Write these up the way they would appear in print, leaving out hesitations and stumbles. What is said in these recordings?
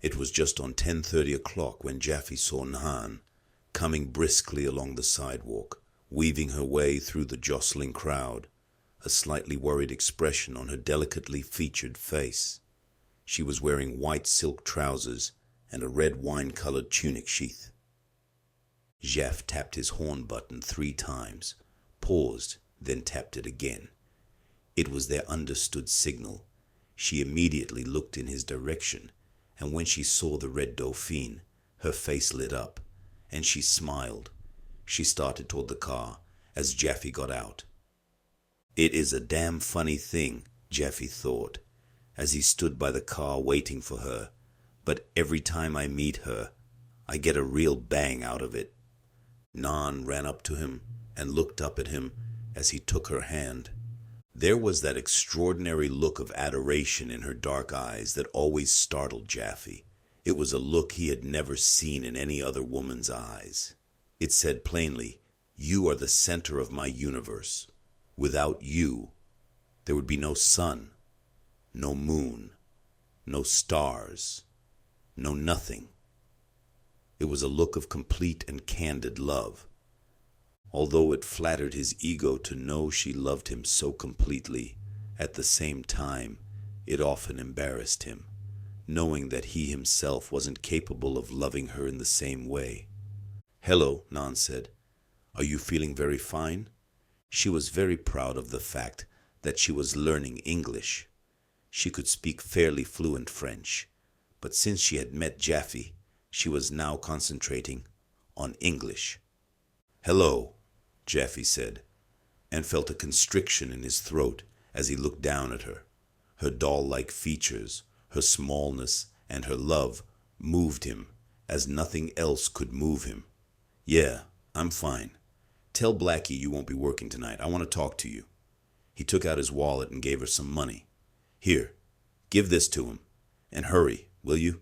It was just on 10:30 o'clock when Jaffe saw Nan coming briskly along the sidewalk, weaving her way through the jostling crowd, a slightly worried expression on her delicately featured face. She was wearing white silk trousers and a red wine-colored tunic sheath. Jaffe tapped his horn button 3 times, paused, then tapped it again. It was their understood signal. She immediately looked in his direction, and when she saw the red Dauphine, her face lit up, and she smiled. She started toward the car as Jaffe got out. It is a damn funny thing, Jaffe thought, as he stood by the car waiting for her, but every time I meet her, I get a real bang out of it. Nan ran up to him and looked up at him as he took her hand. There was that extraordinary look of adoration in her dark eyes that always startled Jaffe. It was a look he had never seen in any other woman's eyes. It said plainly, "You are the center of my universe. Without you, there would be no sun, no moon, no stars, no nothing." It was a look of complete and candid love. Although it flattered his ego to know she loved him so completely, at the same time, it often embarrassed him, knowing that he himself wasn't capable of loving her in the same way. "Hello," Nan said. "Are you feeling very fine?" She was very proud of the fact that she was learning English. She could speak fairly fluent French, but since she had met Jaffe, she was now concentrating on English. "Hello," Jaffe said, and felt a constriction in his throat as he looked down at her. Her doll-like features, her smallness, and her love moved him as nothing else could move him. "Yeah, I'm fine. Tell Blackie you won't be working tonight. I want to talk to you." He took out his wallet and gave her some money. "Here, give this to him. And hurry, will you?"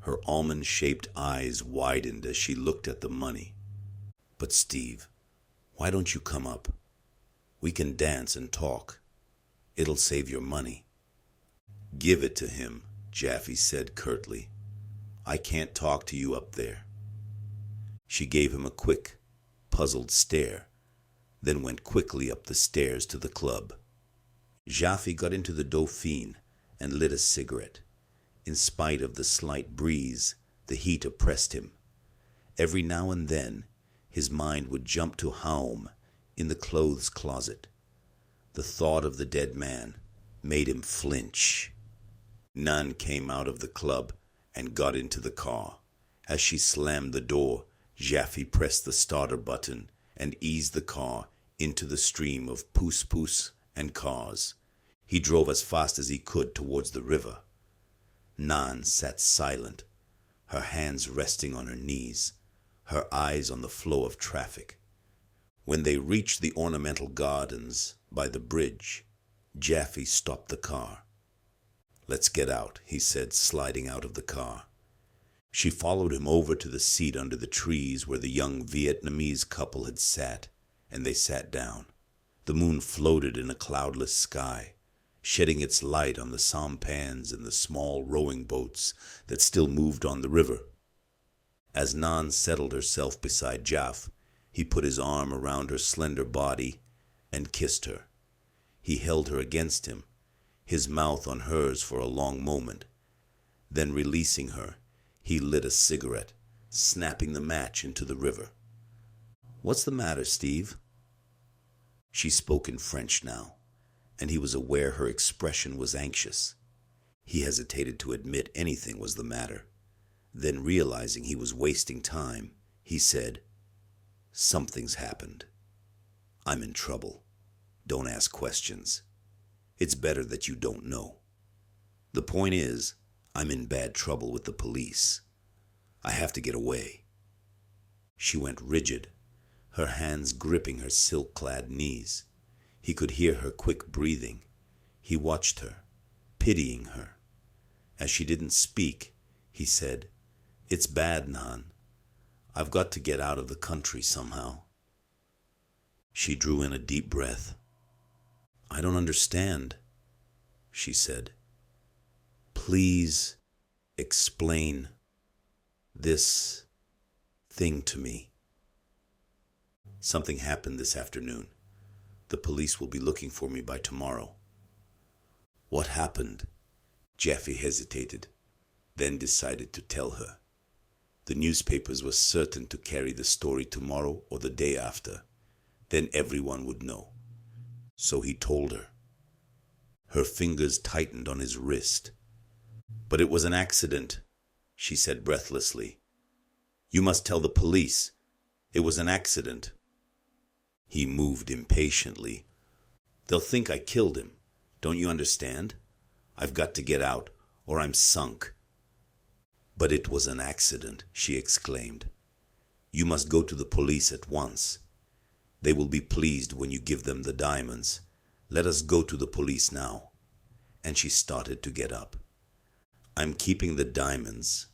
Her almond-shaped eyes widened as she looked at the money. "But Steve, why don't you come up? We can dance and talk. It'll save your money." "Give it to him," Jaffe said curtly. "I can't talk to you up there." She gave him a quick, puzzled stare, then went quickly up the stairs to the club. Jaffe got into the Dauphine and lit a cigarette. In spite of the slight breeze, the heat oppressed him. Every now and then, his mind would jump to Haum in the clothes closet. The thought of the dead man made him flinch. Nan came out of the club and got into the car. As she slammed the door, Jaffe pressed the starter button and eased the car into the stream of puss-puss and cars. He drove as fast as he could towards the river. Nan sat silent, her hands resting on her knees, her eyes on the flow of traffic. When they reached the ornamental gardens by the bridge, Jaffe stopped the car. "Let's get out," he said, sliding out of the car. She followed him over to the seat under the trees where the young Vietnamese couple had sat, and they sat down. The moon floated in a cloudless sky, shedding its light on the sampans and the small rowing boats that still moved on the river. As Nan settled herself beside Jaffe, he put his arm around her slender body and kissed her. He held her against him, his mouth on hers for a long moment. Then releasing her, he lit a cigarette, snapping the match into the river. "What's the matter, Steve?" She spoke in French now, and he was aware her expression was anxious. He hesitated to admit anything was the matter. Then, realizing he was wasting time, he said, "Something's happened. I'm in trouble. Don't ask questions. It's better that you don't know. The point is, I'm in bad trouble with the police. I have to get away." She went rigid, her hands gripping her silk-clad knees. He could hear her quick breathing. He watched her, pitying her. As she didn't speak, he said, "It's bad, Nan. I've got to get out of the country somehow." She drew in a deep breath. "I don't understand," she said. "Please, Explain this thing to me. Something happened this afternoon. The police will be looking for me by tomorrow. What happened? Jeffy hesitated, then decided to tell her. The newspapers were certain to carry the story tomorrow or the day after. Then everyone would know. So he told her. Her fingers tightened on his wrist. But it was an accident, she said breathlessly. You must tell the police. It was an accident. He moved impatiently. They'll think I killed him. Don't you understand? I've got to get out, or I'm sunk. But it was an accident, she exclaimed. You must go to the police at once. They will be pleased when you give them the diamonds. Let us go to the police now. And she started to get up. I'm keeping the diamonds,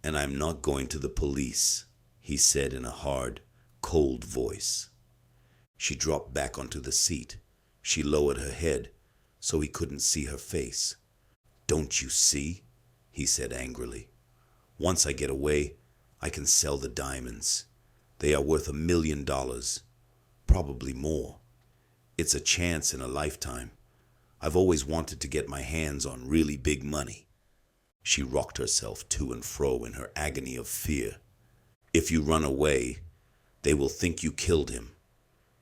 and I'm not going to the police, he said in a hard, cold voice. She dropped back onto the seat. She lowered her head so he couldn't see her face. Don't you see? He said angrily. Once I get away, I can sell the diamonds. They are worth $1 million, probably more. It's a chance in a lifetime. I've always wanted to get my hands on really big money. She rocked herself to and fro in her agony of fear. If you run away, they will think you killed him,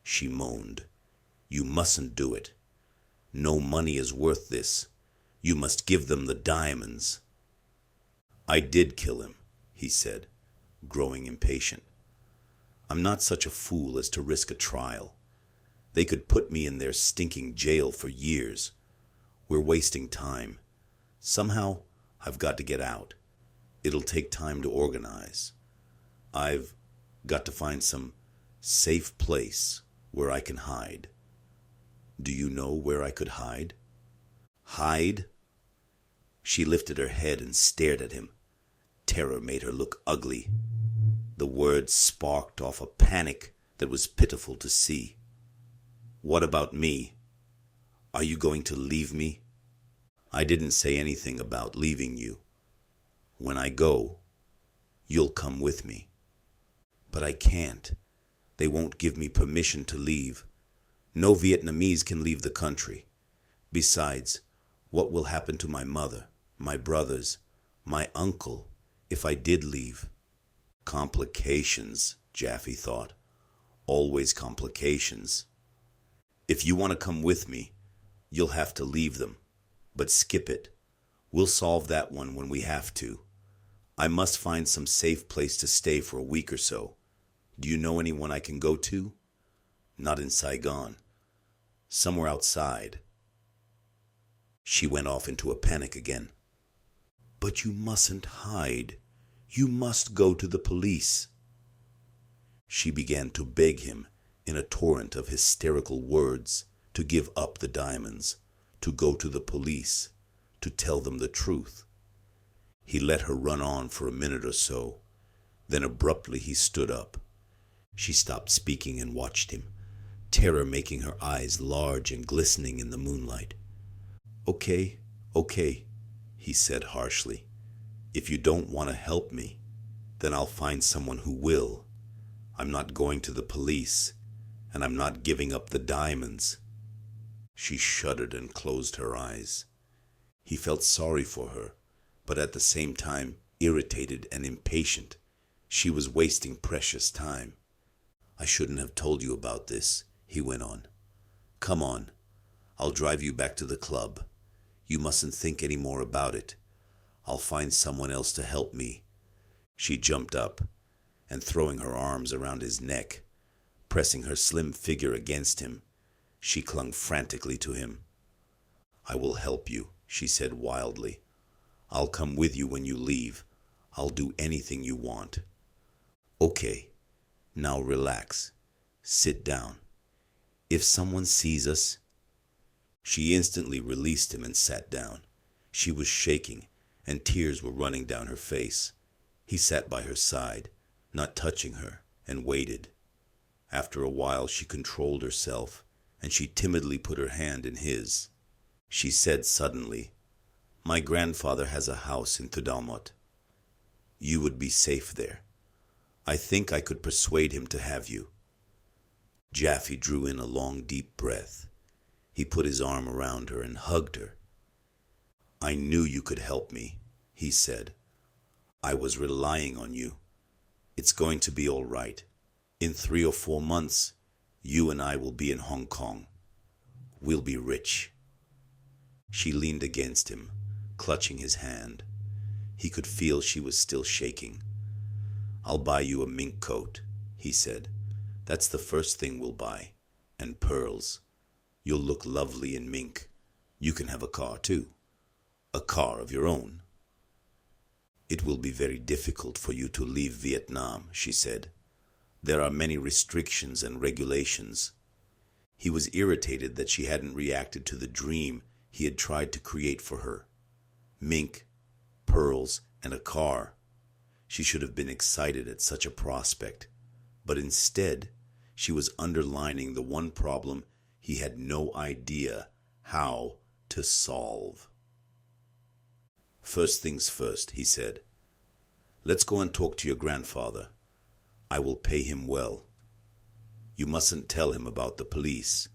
she moaned. You mustn't do it. No money is worth this. You must give them the diamonds. I did kill him, he said, growing impatient. I'm not such a fool as to risk a trial. They could put me in their stinking jail for years. We're wasting time. Somehow, I've got to get out. It'll take time to organize. I've got to find some safe place where I can hide. Do you know where I could hide? Hide? She lifted her head and stared at him. Terror made her look ugly. The words sparked off a panic that was pitiful to see. What about me? Are you going to leave me? I didn't say anything about leaving you. When I go, you'll come with me. But I can't. They won't give me permission to leave. No Vietnamese can leave the country. Besides, what will happen to my mother, my brothers, my uncle, if I did leave? Complications, Jaffe thought. Always complications. If you want to come with me, you'll have to leave them. But skip it. We'll solve that one when we have to. I must find some safe place to stay for a week or so. Do you know anyone I can go to? Not in Saigon. Somewhere outside. She went off into a panic again. But you mustn't hide. You must go to the police. She began to beg him in a torrent of hysterical words to give up the diamonds, to go to the police, to tell them the truth. He let her run on for a minute or so. Then abruptly he stood up. She stopped speaking and watched him, terror making her eyes large and glistening in the moonlight. Okay, he said harshly. If you don't want to help me, then I'll find someone who will. I'm not going to the police, and I'm not giving up the diamonds. She shuddered and closed her eyes. He felt sorry for her, but at the same time irritated and impatient. She was wasting precious time. I shouldn't have told you about this, he went on. Come on, I'll drive you back to the club. You mustn't think any more about it. I'll find someone else to help me. She jumped up, and throwing her arms around his neck, pressing her slim figure against him, she clung frantically to him. I will help you, she said wildly. I'll come with you when you leave. I'll do anything you want. Okay, now relax. Sit down. If someone sees us... She instantly released him and sat down. She was shaking, and tears were running down her face. He sat by her side, not touching her, and waited. After a while she controlled herself, and she timidly put her hand in his. She said suddenly, My grandfather has a house in Tudalmot. You would be safe there. I think I could persuade him to have you." Jaffe drew in a long, deep breath. He put his arm around her and hugged her. "I knew you could help me," he said. "I was relying on you. It's going to be all right. In 3 or 4 months, you and I will be in Hong Kong. We'll be rich." She leaned against him, clutching his hand. He could feel she was still shaking. "I'll buy you a mink coat," he said. "That's the first thing we'll buy. And pearls. You'll look lovely in mink. You can have a car too. A car of your own." "It will be very difficult for you to leave Vietnam," she said. "There are many restrictions and regulations." He was irritated that she hadn't reacted to the dream he had tried to create for her. Mink, pearls, and a car. She should have been excited at such a prospect. But instead, she was underlining the one problem he had no idea how to solve. "First things first," he said. "Let's go and talk to your grandfather. I will pay him well. You mustn't tell him about the police.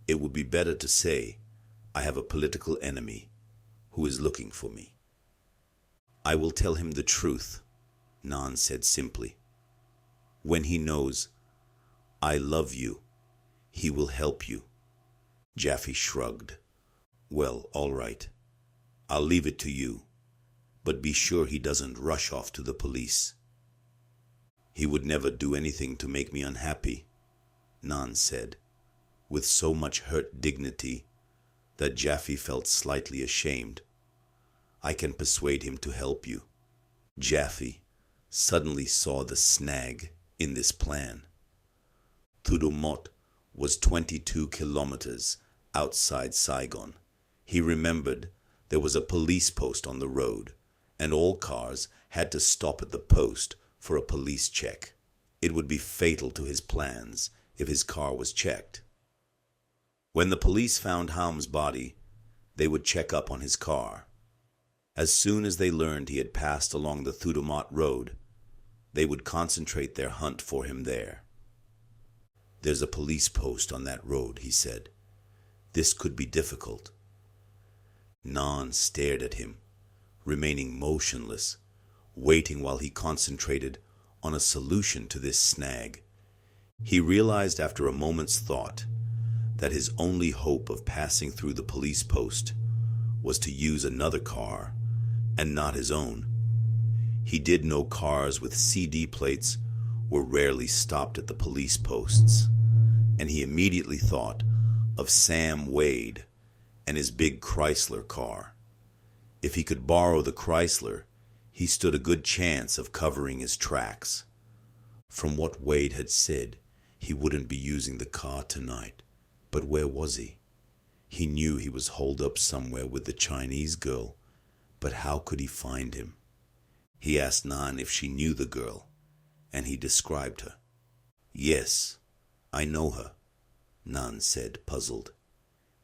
It would be better to say, I have a political enemy who is looking for me." "I will tell him the truth," Nan said simply. "When he knows I love you, he will help you." Jaffe shrugged. "Well, all right. I'll leave it to you, but be sure he doesn't rush off to the police." "He would never do anything to make me unhappy," Nan said, with so much hurt dignity that Jaffe felt slightly ashamed. "I can persuade him to help you." Jaffe suddenly saw the snag in this plan. Tudumot was 22 kilometers outside Saigon. He remembered there was a police post on the road, and all cars had to stop at the post for a police check. It would be fatal to his plans if his car was checked. When the police found Ham's body, they would check up on his car. As soon as they learned he had passed along the Tudumot road, they would concentrate their hunt for him there. "There's a police post on that road," he said. "This could be difficult." Nan stared at him, remaining motionless, waiting while he concentrated on a solution to this snag. He realized after a moment's thought that his only hope of passing through the police post was to use another car and not his own. He did know cars with CD plates were rarely stopped at the police posts, and he immediately thought of Sam Wade and his big Chrysler car. If he could borrow the Chrysler, he stood a good chance of covering his tracks. From what Wade had said, he wouldn't be using the car tonight. But where was he? He knew he was holed up somewhere with the Chinese girl, but how could he find him? He asked Nan if she knew the girl, and he described her. "Yes, I know her," Nan said, puzzled.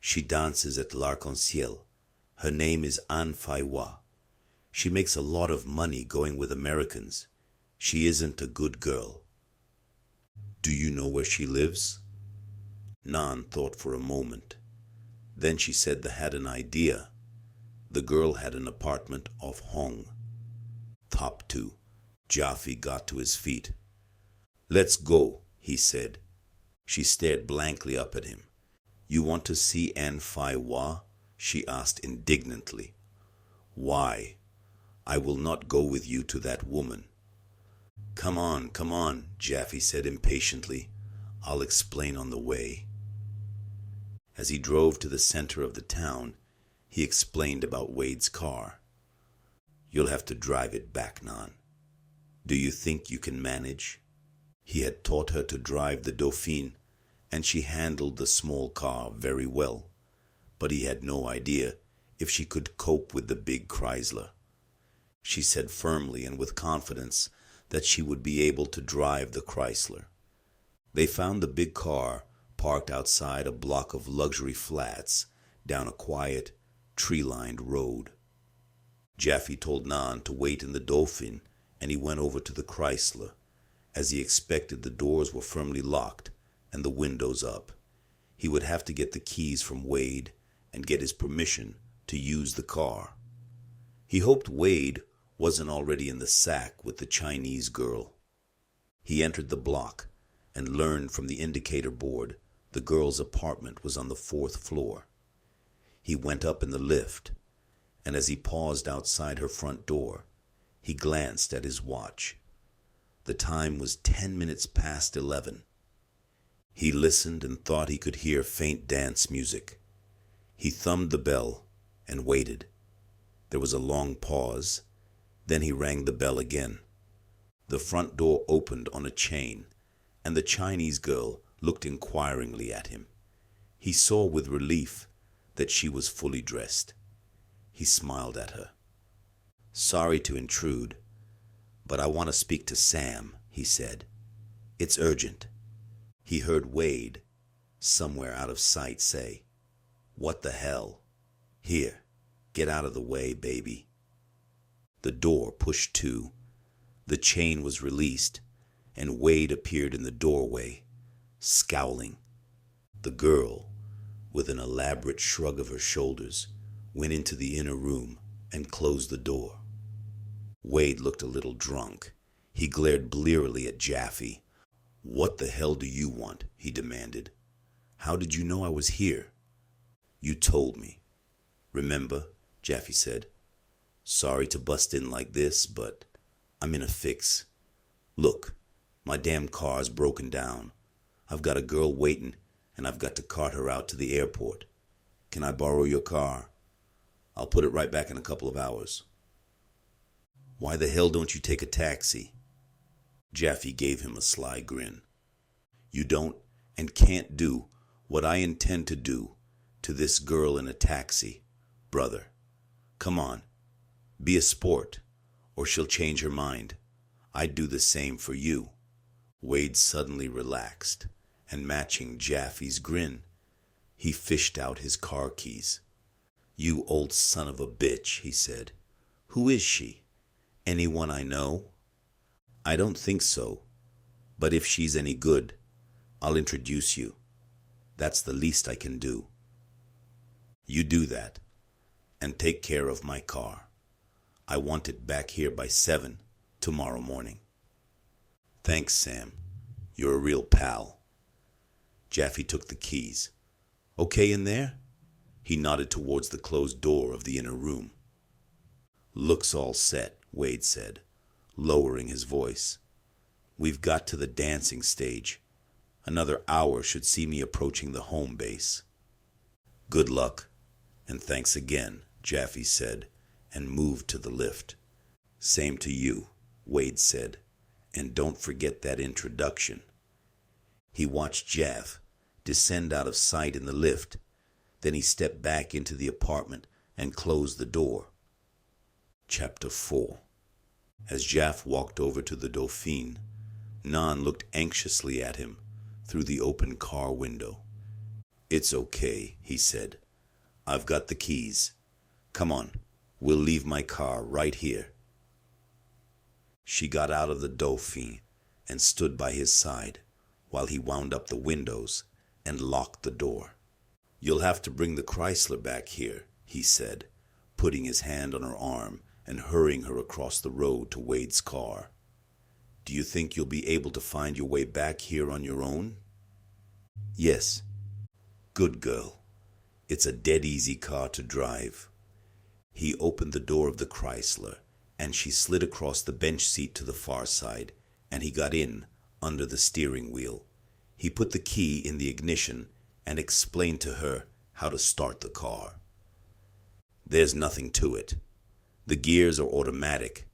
"She dances at l'Arc-en-Ciel. Her name is An Faiwa. She makes a lot of money going with Americans. She isn't a good girl." "Do you know where she lives?" Nan thought for a moment. Then she said they had an idea. The girl had an apartment off Hong. Top 2. Jaffe got to his feet. "Let's go," he said. She stared blankly up at him. "You want to see An Faiwa?" she asked indignantly. "Why? I will not go with you to that woman." Come on," Jaffe said impatiently. "I'll explain on the way." As he drove to the center of the town, he explained about Wade's car. "You'll have to drive it back, Nan. Do you think you can manage?" He had taught her to drive the Dauphine, and she handled the small car very well, but he had no idea if she could cope with the big Chrysler. She said firmly and with confidence that she would be able to drive the Chrysler. They found the big car parked outside a block of luxury flats down a quiet, tree-lined road. Jaffe told Nan to wait in the Dolphin, and he went over to the Chrysler. As he expected, the doors were firmly locked and the windows up. He would have to get the keys from Wade and get his permission to use the car. He hoped Wade wasn't already in the sack with the Chinese girl. He entered the block and learned from the indicator board the girl's apartment was on the 4th floor. He went up in the lift, and as he paused outside her front door, he glanced at his watch. The time was 10 minutes past 11. He listened and thought he could hear faint dance music. He thumbed the bell and waited. There was a long pause. Then he rang the bell again. The front door opened on a chain, and the Chinese girl looked inquiringly at him. He saw with relief that she was fully dressed. He smiled at her. "Sorry to intrude, but I want to speak to Sam," he said. "It's urgent." He heard Wade, somewhere out of sight, say, "What the hell? Here, get out of the way, baby." The door pushed to. The chain was released, and Wade appeared in the doorway, scowling. The girl, with an elaborate shrug of her shoulders, went into the inner room and closed the door. Wade looked a little drunk. He glared blearily at Jaffe. "What the hell do you want?" he demanded. "How did you know I was here?" "You told me." "Remember," Jaffe said. "Sorry to bust in like this, but I'm in a fix. Look, my damn car's broken down. I've got a girl waiting, and I've got to cart her out to the airport. Can I borrow your car? I'll put it right back in a couple of hours." "Why the hell don't you take a taxi?" Jaffe gave him a sly grin. "You don't and can't do what I intend to do to this girl in a taxi, brother. Come on, be a sport, or she'll change her mind. I'd do the same for you." Wade suddenly relaxed, and matching Jaffe's grin, he fished out his car keys. "You old son of a bitch," he said. "Who is she? Anyone I know?" "I don't think so, but if she's any good, I'll introduce you. That's the least I can do." "You do that, and take care of my car. I want it back here by 7 tomorrow morning." "Thanks, Sam. You're a real pal." Jaffe took the keys. "Okay in there?" He nodded towards the closed door of the inner room. "Looks all set," Wade said, lowering his voice. "We've got to the dancing stage. Another hour should see me approaching the home base." "Good luck, and thanks again," Jaffe said, and moved to the lift. "Same to you," Wade said, "and don't forget that introduction." He watched Jaffe descend out of sight in the lift. Then he stepped back into the apartment and closed the door. Chapter 4. As Jaffe walked over to the Dauphine, Nan looked anxiously at him through the open car window. "It's okay," he said. "I've got the keys. Come on, we'll leave my car right here." She got out of the Dauphine and stood by his side while he wound up the windows and locked the door. "You'll have to bring the Chrysler back here," he said, putting his hand on her arm and hurrying her across the road to Wade's car. "Do you think you'll be able to find your way back here on your own?" "Yes." "Good girl. It's a dead easy car to drive." He opened the door of the Chrysler, and she slid across the bench seat to the far side, and he got in under the steering wheel. He put the key in the ignition and explained to her how to start the car. "There's nothing to it. The gears are automatic.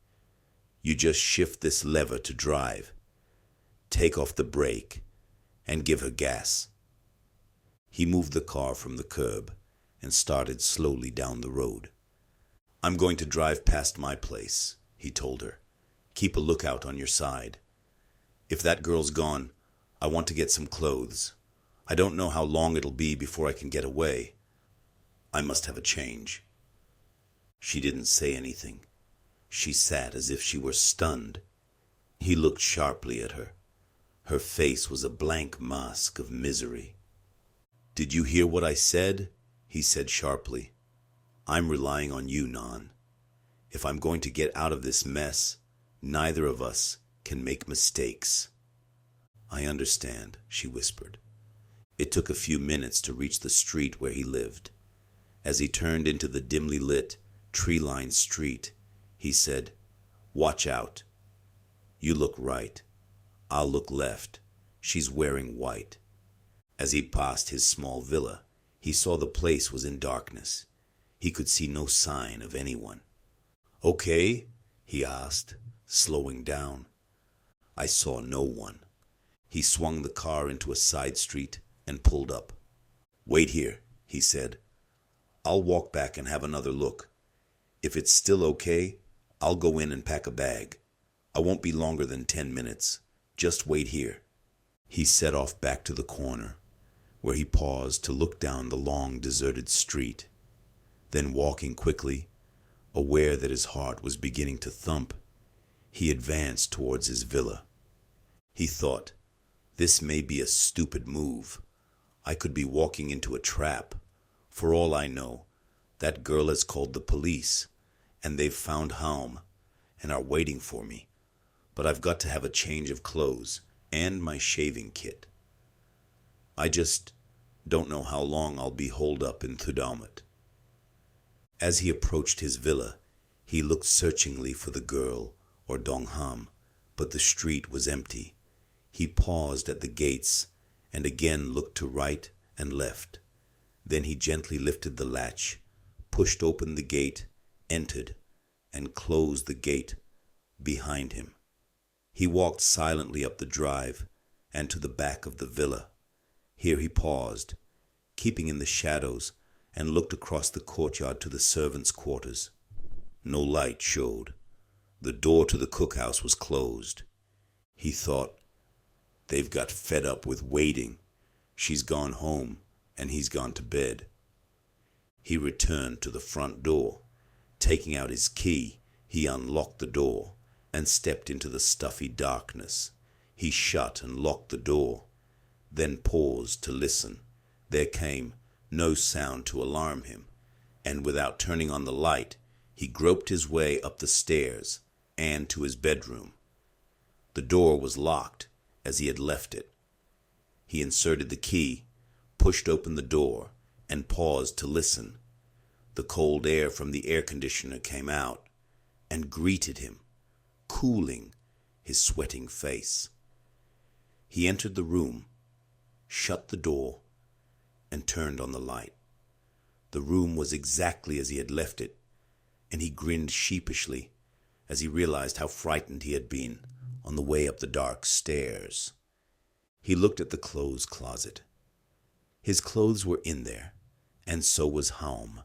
You just shift this lever to drive. Take off the brake and give her gas." He moved the car from the curb and started slowly down the road. "I'm going to drive past my place," he told her. "Keep a lookout on your side. If that girl's gone, I want to get some clothes. I don't know how long it'll be before I can get away. I must have a change." She didn't say anything. She sat as if she were stunned. He looked sharply at her. Her face was a blank mask of misery. "Did you hear what I said?" he said sharply. "I'm relying on you, Nan. If I'm going to get out of this mess, neither of us can make mistakes." "I understand," she whispered. It took a few minutes to reach the street where he lived. As he turned into the dimly lit, tree-lined street, he said, "Watch out. You look right. I'll look left. She's wearing white." As he passed his small villa, he saw the place was in darkness. He could see no sign of anyone. "Okay?" he asked, slowing down. I saw no one. He swung the car into a side street and pulled up. "Wait here," he said. "I'll walk back and have another look. If it's still okay, I'll go in and pack a bag. I won't be longer than 10 minutes. Just wait here." He set off back to the corner, where he paused to look down the long, deserted street. Then, walking quickly, aware that his heart was beginning to thump, he advanced towards his villa. He thought, "This may be a stupid move. I could be walking into a trap. For all I know, that girl has called the police, and they've found Haum, and are waiting for me. But I've got to have a change of clothes and my shaving kit. I just don't know how long I'll be holed up in Thudamut." As he approached his villa, he looked searchingly for the girl or Dongham, but the street was empty. He paused at the gates and again looked to right and left. Then he gently lifted the latch, pushed open the gate, entered, and closed the gate behind him. He walked silently up the drive and to the back of the villa. Here he paused, keeping in the shadows, and looked across the courtyard to the servants' quarters. No light showed. The door to the cookhouse was closed. He thought, "They've got fed up with waiting. She's gone home, and he's gone to bed." He returned to the front door. Taking out his key, he unlocked the door and stepped into the stuffy darkness. He shut and locked the door, then paused to listen. There came no sound to alarm him, and without turning on the light, he groped his way up the stairs and to his bedroom. The door was locked as he had left it. He inserted the key, pushed open the door, and paused to listen. The cold air from the air conditioner came out and greeted him, cooling his sweating face. He entered the room, shut the door, and turned on the light. The room was exactly as he had left it, and he grinned sheepishly as he realized how frightened he had been on the way up the dark stairs. He looked at the clothes closet. His clothes were in there, and so was Haum.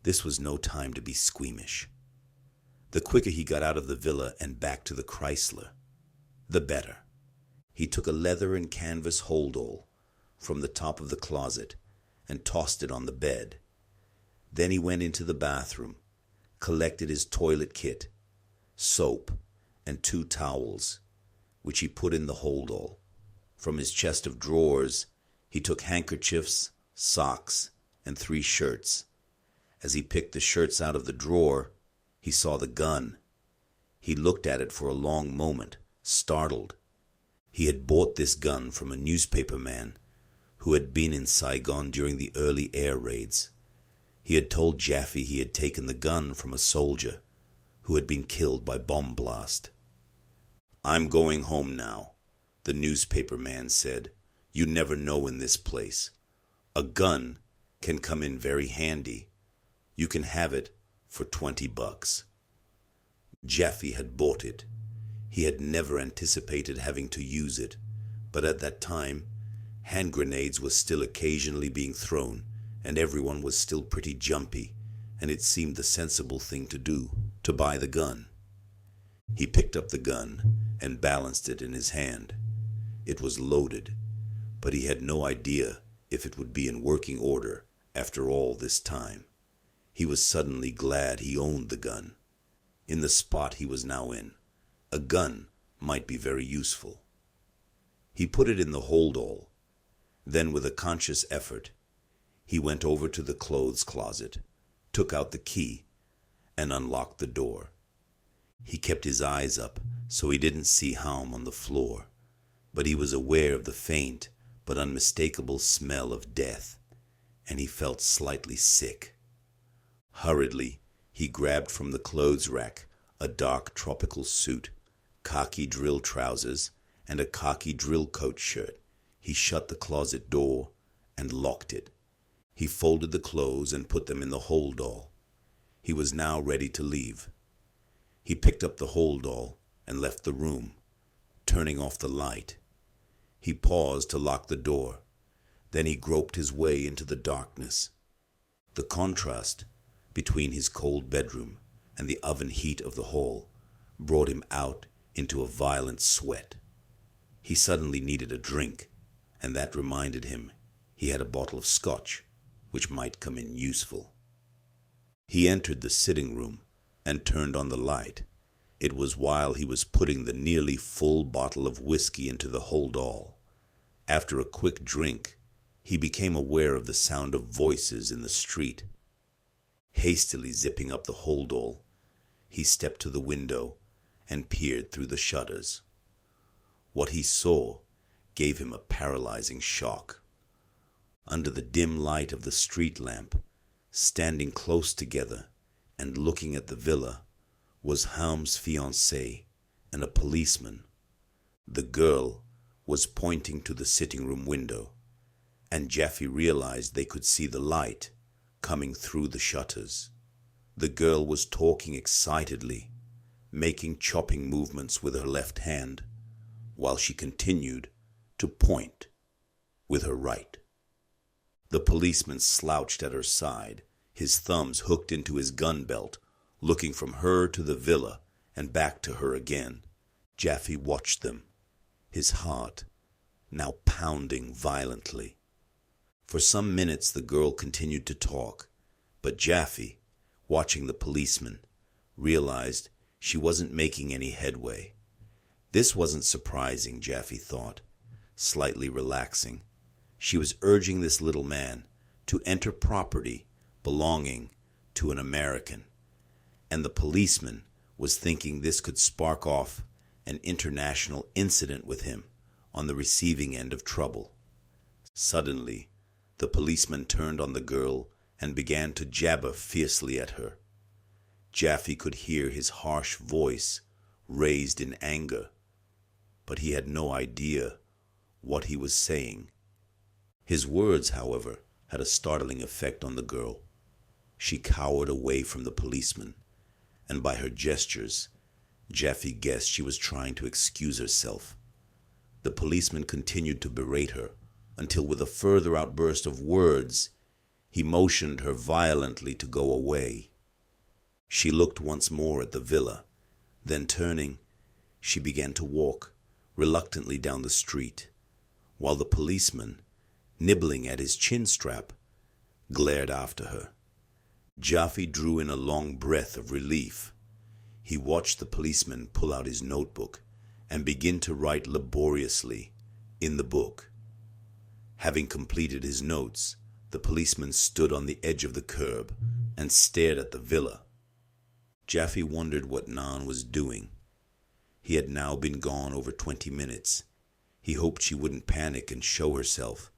This was no time to be squeamish. The quicker he got out of the villa and back to the Chrysler, the better. He took a leather and canvas holdall from the top of the closet and tossed it on the bed. Then he went into the bathroom, collected his toilet kit, soap, and 2 towels, which he put in the holdall. From his chest of drawers, he took handkerchiefs, socks, and 3 shirts. As he picked the shirts out of the drawer, he saw the gun. He looked at it for a long moment, startled. He had bought this gun from a newspaper man who had been in Saigon during the early air raids. He had told Jaffe he had taken the gun from a soldier who had been killed by bomb blast. "I'm going home now," the newspaper man said. "You never know in this place. A gun can come in very handy. You can have it for $20. Jaffe had bought it. He had never anticipated having to use it, but at that time, hand grenades were still occasionally being thrown, and everyone was still pretty jumpy, and it seemed the sensible thing to do, to buy the gun. He picked up the gun and balanced it in his hand. It was loaded, but he had no idea if it would be in working order after all this time. He was suddenly glad he owned the gun. In the spot he was now in, a gun might be very useful. He put it in the hold-all. Then, with a conscious effort, he went over to the clothes closet, took out the key, and unlocked the door. He kept his eyes up so he didn't see Haum on the floor, but he was aware of the faint but unmistakable smell of death, and he felt slightly sick. Hurriedly, he grabbed from the clothes rack a dark tropical suit, khaki drill trousers, and a khaki drill coat shirt. He shut the closet door and locked it. He folded the clothes and put them in the hold-all. He was now ready to leave. He picked up the hold-all and left the room, turning off the light. He paused to lock the door. Then he groped his way into the darkness. The contrast between his cold bedroom and the oven heat of the hall brought him out into a violent sweat. He suddenly needed a drink, and that reminded him he had a bottle of scotch, which might come in useful. He entered the sitting room and turned on the light. It was while he was putting the nearly full bottle of whiskey into the hold-all. After a quick drink, he became aware of the sound of voices in the street. Hastily zipping up the hold-all, he stepped to the window and peered through the shutters. What he saw gave him a paralyzing shock. Under the dim light of the street lamp, standing close together and looking at the villa, was Haum's fiancée and a policeman. The girl was pointing to the sitting room window, and Jaffe realized they could see the light coming through the shutters. The girl was talking excitedly, making chopping movements with her left hand, while she continued to point with her right. The policeman slouched at her side, his thumbs hooked into his gun belt, looking from her to the villa and back to her again. Jaffe watched them, his heart now pounding violently. For some minutes the girl continued to talk, but Jaffe, watching the policeman, realized she wasn't making any headway. This wasn't surprising, Jaffe thought, slightly relaxing. She was urging this little man to enter property belonging to an American, and the policeman was thinking this could spark off an international incident with him on the receiving end of trouble. Suddenly, the policeman turned on the girl and began to jabber fiercely at her. Jaffe could hear his harsh voice raised in anger, but he had no idea what he was saying. His words, however, had a startling effect on the girl. She cowered away from the policeman, and by her gestures, Jaffe guessed she was trying to excuse herself. The policeman continued to berate her until, with a further outburst of words, he motioned her violently to go away. She looked once more at the villa, then turning, she began to walk reluctantly down the street, while the policeman, nibbling at his chin strap, glared after her. Jaffe drew in a long breath of relief. He watched the policeman pull out his notebook and begin to write laboriously in the book. Having completed his notes, the policeman stood on the edge of the curb and stared at the villa. Jaffe wondered what Nan was doing. He had now been gone over 20 minutes. He hoped she wouldn't panic and show herself.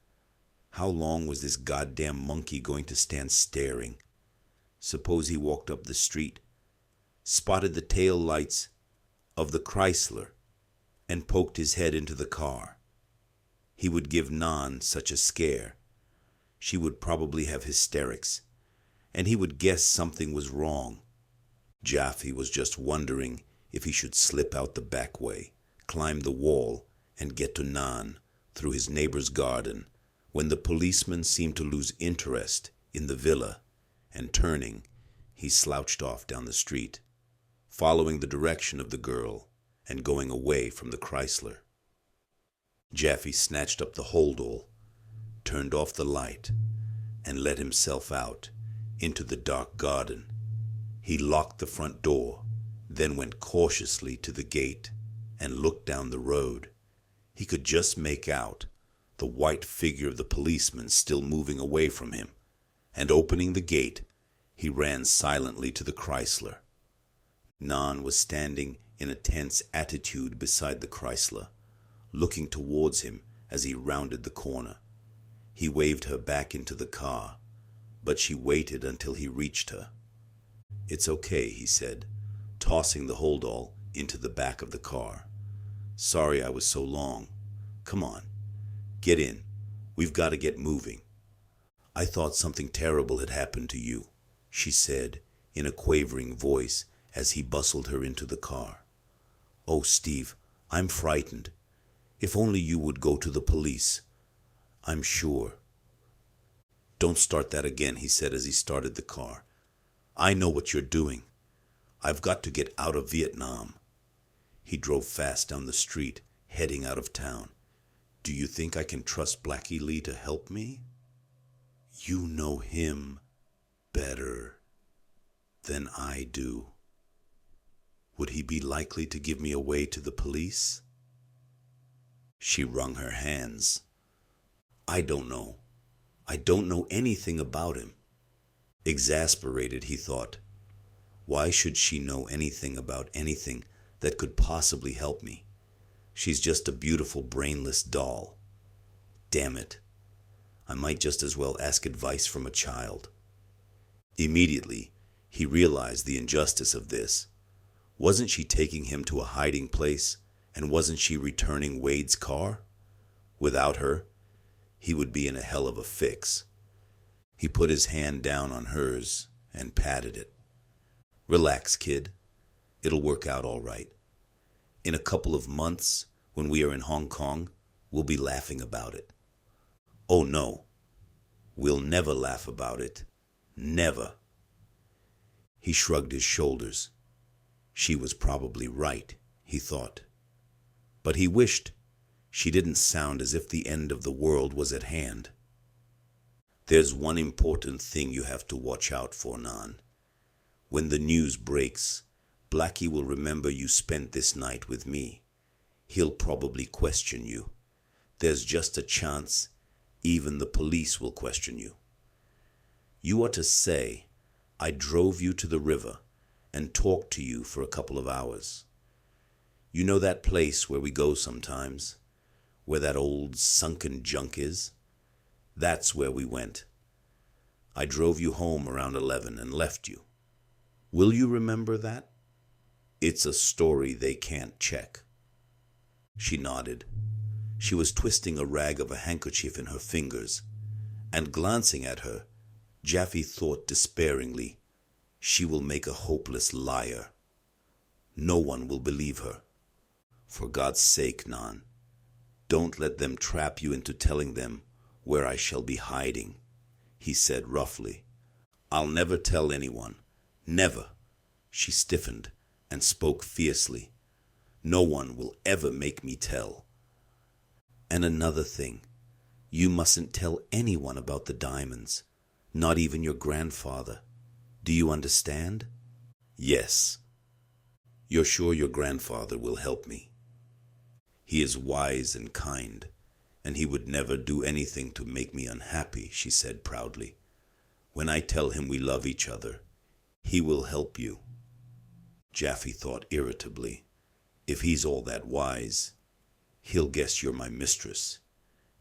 How long was this goddamn monkey going to stand staring? Suppose he walked up the street, spotted the tail lights of the Chrysler, and poked his head into the car. He would give Nan such a scare. She would probably have hysterics, and he would guess something was wrong. Jaffe was just wondering if he should slip out the back way, climb the wall, and get to Nan through his neighbor's garden, when the policeman seemed to lose interest in the villa, and turning, he slouched off down the street, following the direction of the girl and going away from the Chrysler. Jaffe snatched up the hold-all, turned off the light, and let himself out into the dark garden. He locked the front door, then went cautiously to the gate and looked down the road. He could just make out the white figure of the policeman still moving away from him, and opening the gate, he ran silently to the Chrysler. Nan was standing in a tense attitude beside the Chrysler, looking towards him as he rounded the corner. He waved her back into the car, but she waited until he reached her. "It's okay," he said, tossing the holdall into the back of the car. "Sorry I was so long. Come on, get in. We've got to get moving." "I thought something terrible had happened to you," she said in a quavering voice as he bustled her into the car. "Oh, Steve, I'm frightened. If only you would go to the police. I'm sure." "Don't start that again," he said as he started the car. "I know what you're doing. I've got to get out of Vietnam." He drove fast down the street, heading out of town. "Do you think I can trust Blackie Lee to help me?" "You know him better than I do. Would he be likely to give me away to the police?" She wrung her hands. "I don't know. I don't know anything about him." Exasperated, he thought, why should she know anything about anything that could possibly help me? She's just a beautiful, brainless doll. Damn it. I might just as well ask advice from a child. Immediately, he realized the injustice of this. Wasn't she taking him to a hiding place, and wasn't she returning Wade's car? Without her, he would be in a hell of a fix. He put his hand down on hers and patted it. "Relax, kid. It'll work out all right. In a couple of months, when we are in Hong Kong, we'll be laughing about it." "Oh, no. We'll never laugh about it. Never." He shrugged his shoulders. She was probably right, he thought. But he wished she didn't sound as if the end of the world was at hand. "There's one important thing you have to watch out for, Nan. When the news breaks, Blackie will remember you spent this night with me. He'll probably question you. There's just a chance even the police will question you. You are to say, I drove you to the river and talked to you for a couple of hours. You know that place where we go sometimes, where that old sunken junk is? That's where we went. I drove you home around 11 and left you. Will you remember that? It's a story they can't check." She nodded. She was twisting a rag of a handkerchief in her fingers, and glancing at her, Jaffe thought despairingly, she will make a hopeless liar. No one will believe her. For God's sake, Nan, don't let them trap you into telling them where I shall be hiding, he said roughly. I'll never tell anyone. Never. She stiffened and spoke fiercely. No one will ever make me tell. And another thing, you mustn't tell anyone about the diamonds, not even your grandfather. Do you understand? Yes. You're sure your grandfather will help me? He is wise and kind, and he would never do anything to make me unhappy, she said proudly. When I tell him we love each other, he will help you. Jaffe thought irritably, if he's all that wise, he'll guess you're my mistress,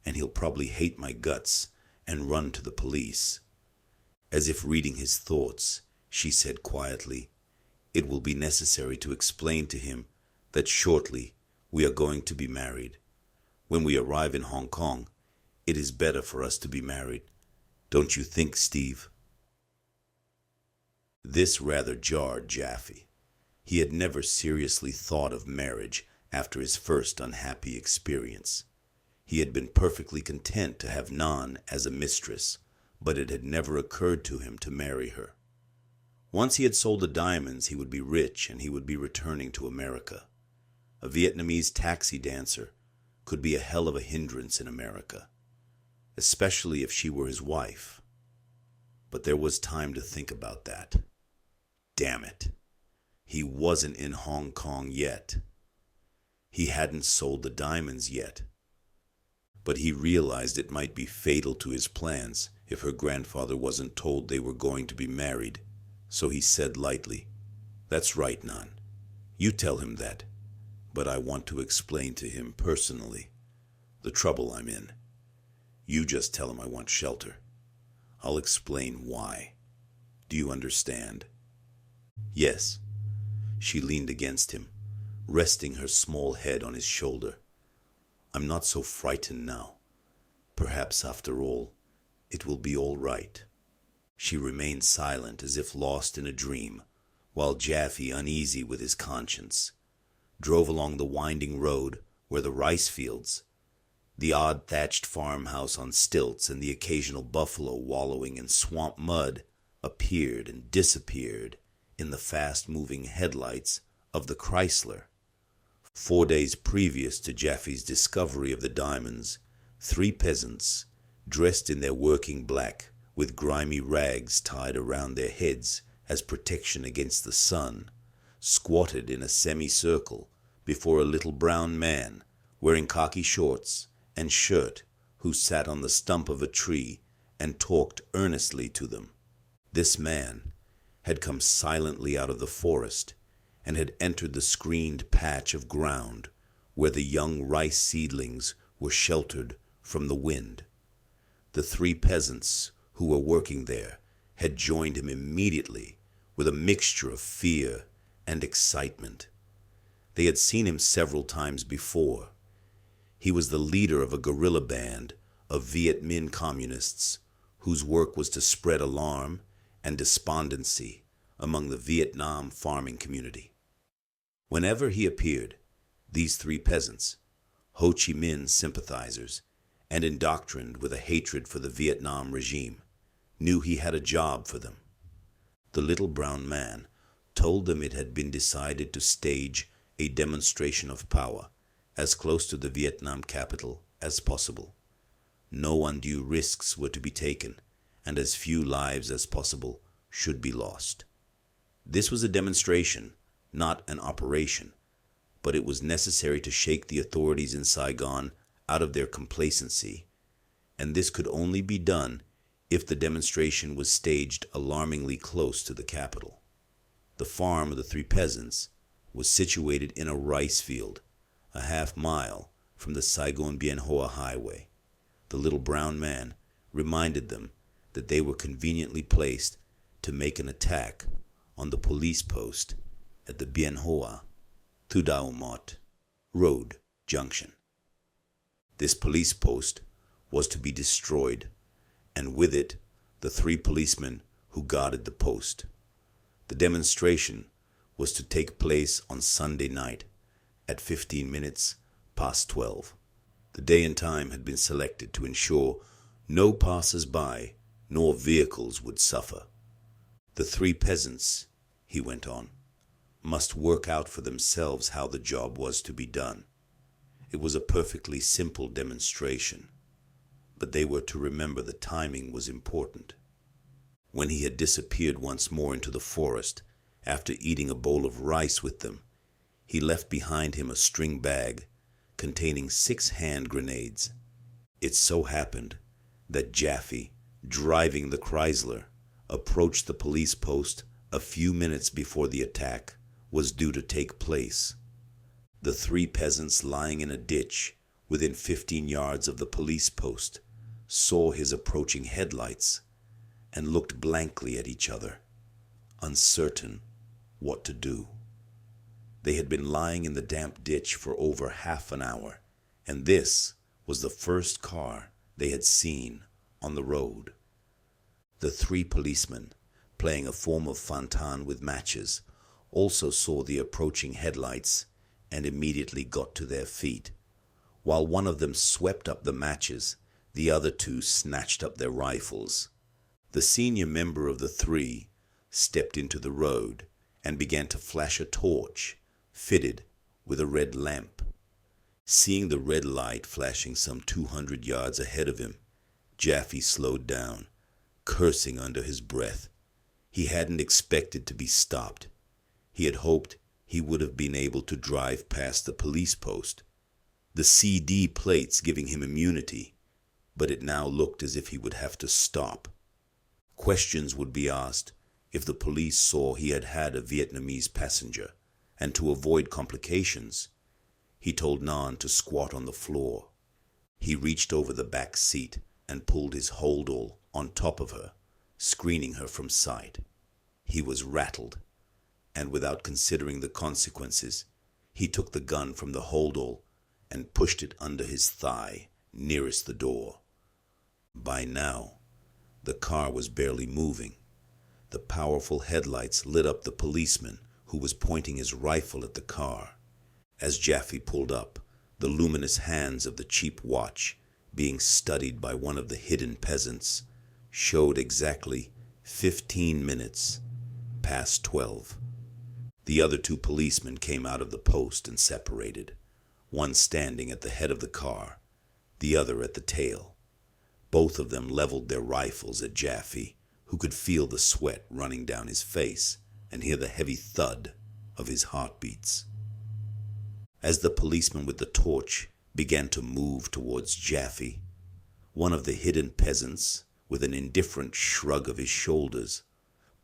and he'll probably hate my guts and run to the police. As if reading his thoughts, she said quietly, it will be necessary to explain to him that shortly we are going to be married. When we arrive in Hong Kong, it is better for us to be married. Don't you think, Steve? This rather jarred Jaffe. He had never seriously thought of marriage after his first unhappy experience. He had been perfectly content to have Nan as a mistress, but it had never occurred to him to marry her. Once he had sold the diamonds, he would be rich and he would be returning to America. A Vietnamese taxi dancer could be a hell of a hindrance in America, especially if she were his wife. But there was time to think about that. Damn it. He wasn't in Hong Kong yet. He hadn't sold the diamonds yet. But he realized it might be fatal to his plans if her grandfather wasn't told they were going to be married. So he said lightly, "That's right, Nan. You tell him that. But I want to explain to him personally the trouble I'm in. You just tell him I want shelter. I'll explain why. Do you understand?" "Yes." She leaned against him, resting her small head on his shoulder. "I'm not so frightened now. Perhaps after all, it will be all right." She remained silent as if lost in a dream, while Jaffe, uneasy with his conscience, drove along the winding road where the rice fields, the odd thatched farmhouse on stilts, and the occasional buffalo wallowing in swamp mud appeared and disappeared in the fast-moving headlights of the Chrysler. 4 days previous to Jaffe's discovery of the diamonds, 3 peasants, dressed in their working black, with grimy rags tied around their heads as protection against the sun, squatted in a semicircle before a little brown man wearing khaki shorts and shirt, who sat on the stump of a tree and talked earnestly to them. This man had come silently out of the forest and had entered the screened patch of ground where the young rice seedlings were sheltered from the wind. The 3 peasants who were working there had joined him immediately with a mixture of fear and excitement. They had seen him several times before. He was the leader of a guerrilla band of Viet Minh communists whose work was to spread alarm and despondency among the Vietnam farming community. Whenever he appeared, these 3 peasants, Ho Chi Minh sympathizers and indoctrined with a hatred for the Vietnam regime, knew he had a job for them. The little brown man told them it had been decided to stage a demonstration of power as close to the Vietnam capital as possible. No undue risks were to be taken, and as few lives as possible should be lost. This was a demonstration, not an operation, but it was necessary to shake the authorities in Saigon out of their complacency, and this could only be done if the demonstration was staged alarmingly close to the capital. The farm of the 3 peasants was situated in a rice field, a half-mile from the Saigon-Bien Hoa highway. The little brown man reminded them that they were conveniently placed to make an attack on the police post at the Bien Hoa, Thudaumot Road Junction. This police post was to be destroyed, and with it the 3 policemen who guarded the post. The demonstration was to take place on Sunday night at 15 minutes past 12. The day and time had been selected to ensure no passers-by nor vehicles would suffer. The 3 peasants, he went on, must work out for themselves how the job was to be done. It was a perfectly simple demonstration, but they were to remember the timing was important. When he had disappeared once more into the forest, after eating a bowl of rice with them, he left behind him a string bag containing 6 hand grenades. It so happened that Jaffe, driving the Chrysler, approached the police post a few minutes before the attack was due to take place. The 3 peasants lying in a ditch within 15 yards of the police post saw his approaching headlights and looked blankly at each other, uncertain what to do. They had been lying in the damp ditch for over half an hour, and this was the first car they had seen on the road. The 3 policemen, playing a form of fantan with matches, also saw the approaching headlights and immediately got to their feet. While one of them swept up the matches, the other 2 snatched up their rifles. The senior member of the 3 stepped into the road and began to flash a torch fitted with a red lamp. Seeing the red light flashing some 200 yards ahead of him, Jaffe slowed down, cursing under his breath. He hadn't expected to be stopped. He had hoped he would have been able to drive past the police post, the CD plates giving him immunity, but it now looked as if he would have to stop. Questions would be asked if the police saw he had had a Vietnamese passenger, and to avoid complications, he told Nan to squat on the floor. He reached over the back seat and pulled his holdall on top of her, screening her from sight. He was rattled, and without considering the consequences, he took the gun from the holdall and pushed it under his thigh nearest the door. By now, the car was barely moving. The powerful headlights lit up the policeman who was pointing his rifle at the car. As Jaffe pulled up, the luminous hands of the cheap watch, being studied by one of the hidden peasants, showed exactly 15 minutes past 12. The other two policemen came out of the post and separated, one standing at the head of the car, the other at the tail. Both of them leveled their rifles at Jaffe, who could feel the sweat running down his face and hear the heavy thud of his heartbeats. As the policeman with the torch began to move towards Jaffe, one of the hidden peasants, with an indifferent shrug of his shoulders,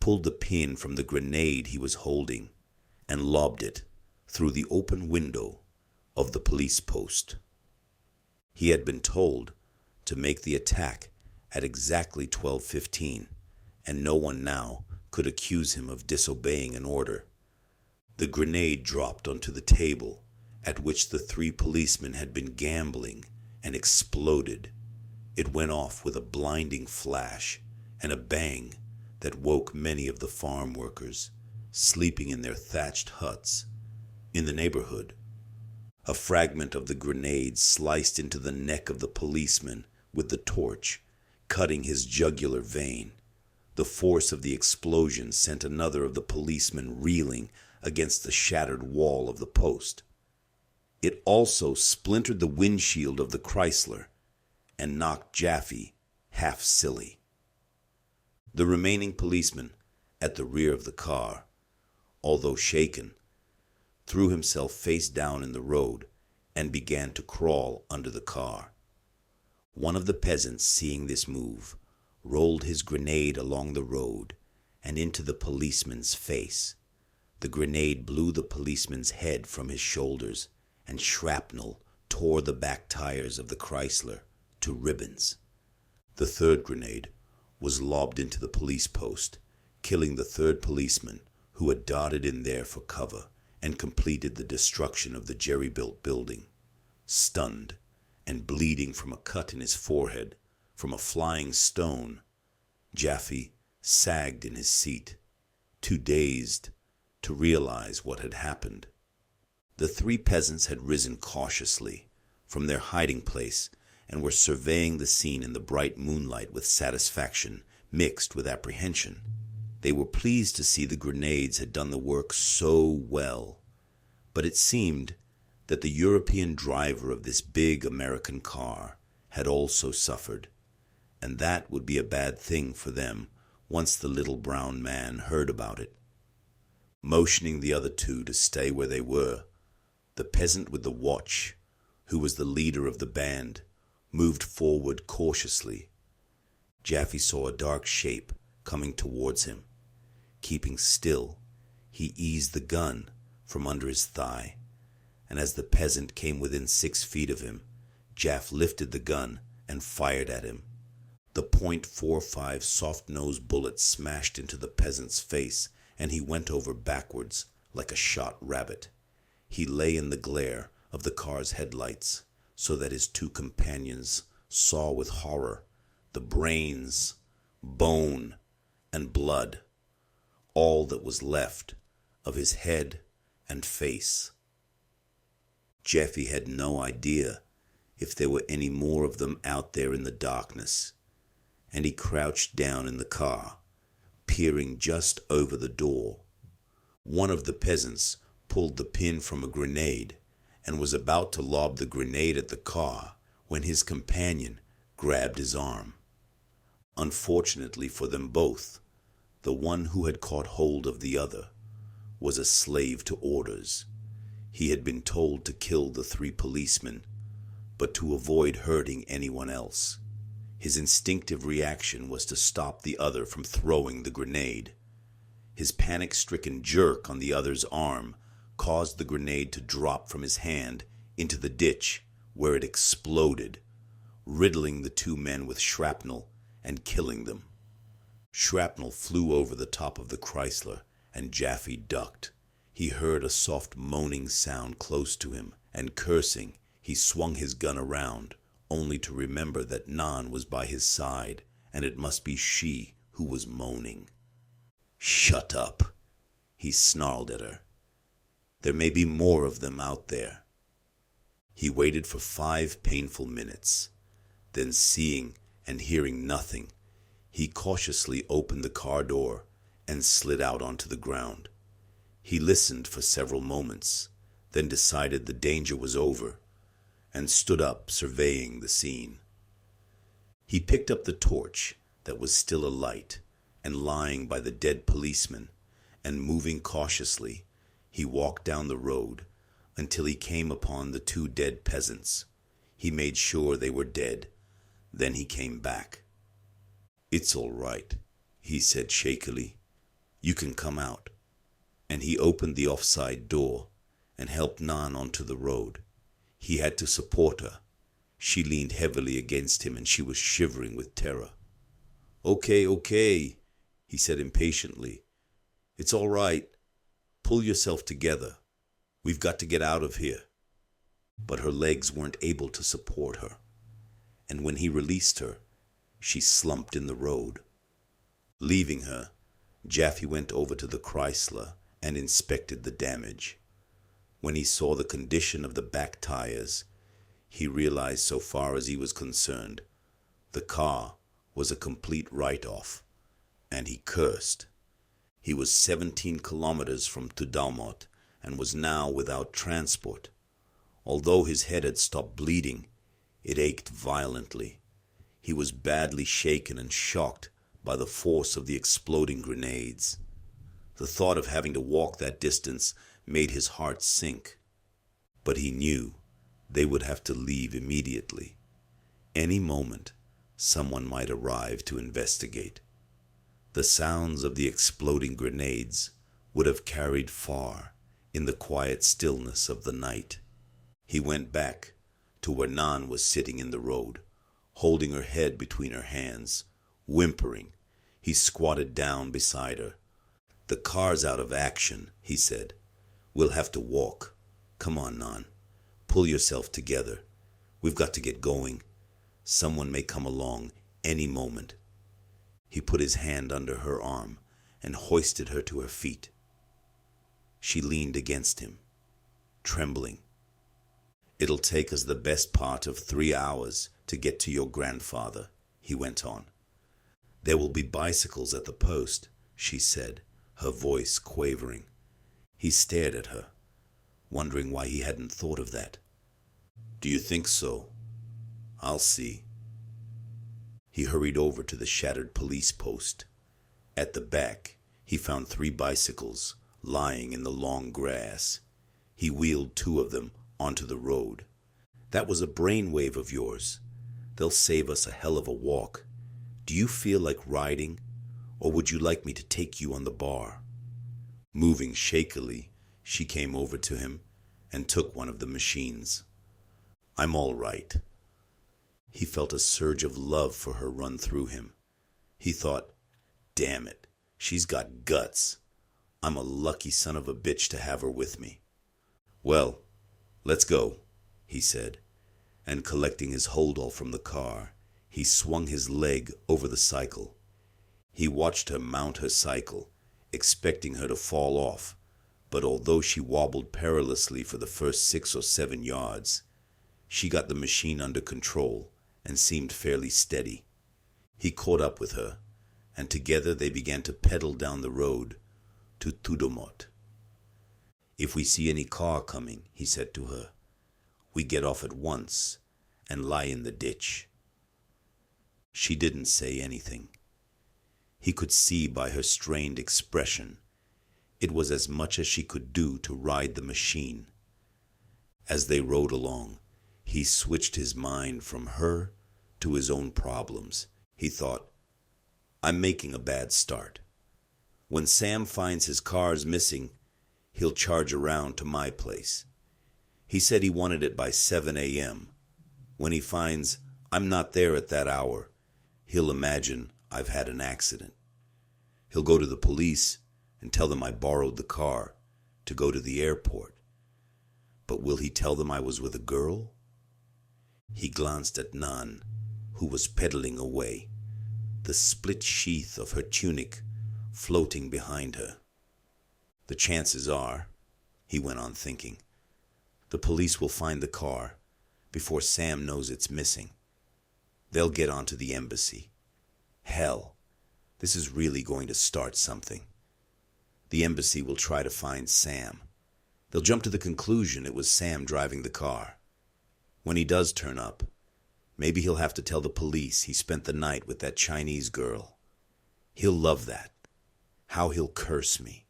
pulled the pin from the grenade he was holding and lobbed it through the open window of the police post. He had been told to make the attack at exactly 12:15, and no one now could accuse him of disobeying an order. The grenade dropped onto the table at which the three policemen had been gambling and exploded. It went off with a blinding flash and a bang that woke many of the farm workers sleeping in their thatched huts in the neighborhood. A fragment of the grenade sliced into the neck of the policeman with the torch, cutting his jugular vein. The force of the explosion sent another of the policemen reeling against the shattered wall of the post. It also splintered the windshield of the Chrysler and knocked Jaffe half silly. The remaining policeman at the rear of the car, although shaken, threw himself face down in the road and began to crawl under the car. One of the peasants, seeing this move, rolled his grenade along the road and into the policeman's face. The grenade blew the policeman's head from his shoulders, and shrapnel tore the back tires of the Chrysler to ribbons. The third grenade was lobbed into the police post, killing the third policeman who had darted in there for cover and completed the destruction of the jerry-built building. Stunned and bleeding from a cut in his forehead from a flying stone, Jaffe sagged in his seat, too dazed to realize what had happened. The three peasants had risen cautiously from their hiding place and were surveying the scene in the bright moonlight with satisfaction mixed with apprehension. They were pleased to see the grenades had done the work so well, but it seemed that the European driver of this big American car had also suffered, and that would be a bad thing for them once the little brown man heard about it. Motioning the other two to stay where they were, the peasant with the watch, who was the leader of the band, moved forward cautiously. Jaffe saw a dark shape coming towards him. Keeping still, he eased the gun from under his thigh, and as the peasant came within 6 feet of him, Jaffe lifted the gun and fired at him. The .45 soft-nosed bullet smashed into the peasant's face, and he went over backwards like a shot rabbit. He lay in the glare of the car's headlights, so that his two companions saw with horror the brains, bone, and blood, all that was left of his head and face. Jaffe had no idea if there were any more of them out there in the darkness, and he crouched down in the car, peering just over the door. One of the peasants pulled the pin from a grenade and was about to lob the grenade at the car when his companion grabbed his arm. Unfortunately for them both, the one who had caught hold of the other was a slave to orders. He had been told to kill the 3 policemen, but to avoid hurting anyone else. His instinctive reaction was to stop the other from throwing the grenade. His panic-stricken jerk on the other's arm caused the grenade to drop from his hand into the ditch, where it exploded, riddling the 2 men with shrapnel and killing them. Shrapnel flew over the top of the Chrysler, and Jaffe ducked. He heard a soft moaning sound close to him, and cursing, he swung his gun around, only to remember that Nan was by his side, and it must be she who was moaning. "Shut up," he snarled at her. "There may be more of them out there." He waited for 5 painful minutes. Then, seeing and hearing nothing, he cautiously opened the car door and slid out onto the ground. He listened for several moments, then decided the danger was over, and stood up surveying the scene. He picked up the torch that was still alight and lying by the dead policeman, and moving cautiously, he walked down the road until he came upon the 2 dead peasants. He made sure they were dead. Then he came back. "It's all right," he said shakily. "You can come out." And he opened the offside door and helped Nan onto the road. He had to support her. She leaned heavily against him and she was shivering with terror. Okay, he said impatiently. "It's all right. Pull yourself together. We've got to get out of here." But her legs weren't able to support her, and when he released her, she slumped in the road. Leaving her, Jaffe went over to the Chrysler and inspected the damage. When he saw the condition of the back tires, he realized, so far as he was concerned, the car was a complete write-off, and he cursed. He was 17 kilometers from Tudalmot and was now without transport. Although his head had stopped bleeding, it ached violently. He was badly shaken and shocked by the force of the exploding grenades. The thought of having to walk that distance made his heart sink. But he knew they would have to leave immediately. Any moment, someone might arrive to investigate. The sounds of the exploding grenades would have carried far in the quiet stillness of the night. He went back to where Nan was sitting in the road, holding her head between her hands, whimpering. He squatted down beside her. "The car's out of action," he said. "We'll have to walk. Come on, Nan. Pull yourself together. We've got to get going. Someone may come along any moment." He put his hand under her arm and hoisted her to her feet. She leaned against him, trembling. "It'll take us the best part of 3 hours to get to your grandfather," he went on. "There will be bicycles at the post," she said, her voice quavering. He stared at her, wondering why he hadn't thought of that. "Do you think so? I'll see." He hurried over to the shattered police post. At the back, he found 3 bicycles lying in the long grass. He wheeled 2 of them onto the road. "That was a brainwave of yours. They'll save us a hell of a walk. Do you feel like riding, or would you like me to take you on the bar?" Moving shakily, she came over to him and took one of the machines. "I'm all right." He felt a surge of love for her run through him. He thought, "Damn it, she's got guts. I'm a lucky son of a bitch to have her with me." "Well, let's go," he said, and collecting his holdall from the car, he swung his leg over the cycle. He watched her mount her cycle, expecting her to fall off, but although she wobbled perilously for the first 6 or 7 yards, she got the machine under control and seemed fairly steady. He caught up with her, and together they began to pedal down the road to Tudalmot. "If we see any car coming," he said to her, "we get off at once and lie in the ditch." She didn't say anything. He could see by her strained expression it was as much as she could do to ride the machine. As they rode along, he switched his mind from her to his own problems. He thought, I'm making a bad start. When Sam finds his car's missing, he'll charge around to my place. He said he wanted it by 7 a.m. When he finds I'm not there at that hour, he'll imagine I've had an accident. He'll go to the police and tell them I borrowed the car to go to the airport. But will he tell them I was with a girl? He glanced at Nan, who was pedaling away, the split sheath of her tunic floating behind her. The chances are, he went on thinking, the police will find the car before Sam knows it's missing. They'll get onto the embassy. Hell, this is really going to start something. The embassy will try to find Sam. They'll jump to the conclusion it was Sam driving the car. When he does turn up, maybe he'll have to tell the police he spent the night with that Chinese girl. He'll love that. How he'll curse me.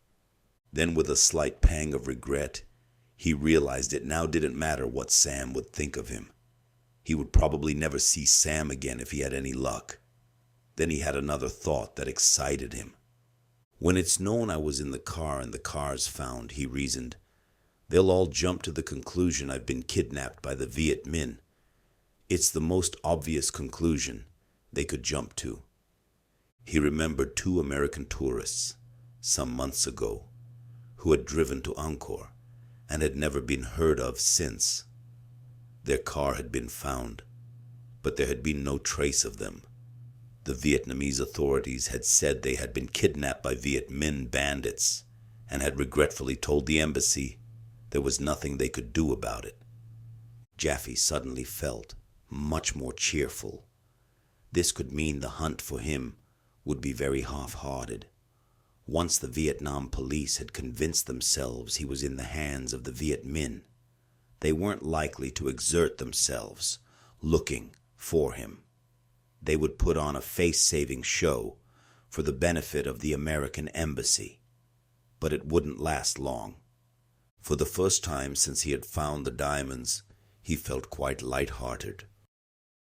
Then with a slight pang of regret, he realized it now didn't matter what Sam would think of him. He would probably never see Sam again if he had any luck. Then he had another thought that excited him. When it's known I was in the car and the car's found, he reasoned, they'll all jump to the conclusion I've been kidnapped by the Viet Minh. It's the most obvious conclusion they could jump to. He remembered 2 American tourists, some months ago, who had driven to Angkor and had never been heard of since. Their car had been found, but there had been no trace of them. The Vietnamese authorities had said they had been kidnapped by Viet Minh bandits and had regretfully told the embassy there was nothing they could do about it. Jaffe suddenly felt much more cheerful. This could mean the hunt for him would be very half-hearted. Once the Vietnam police had convinced themselves he was in the hands of the Viet Minh, they weren't likely to exert themselves looking for him. They would put on a face-saving show for the benefit of the American embassy. But it wouldn't last long. For the first time since he had found the diamonds, he felt quite light-hearted.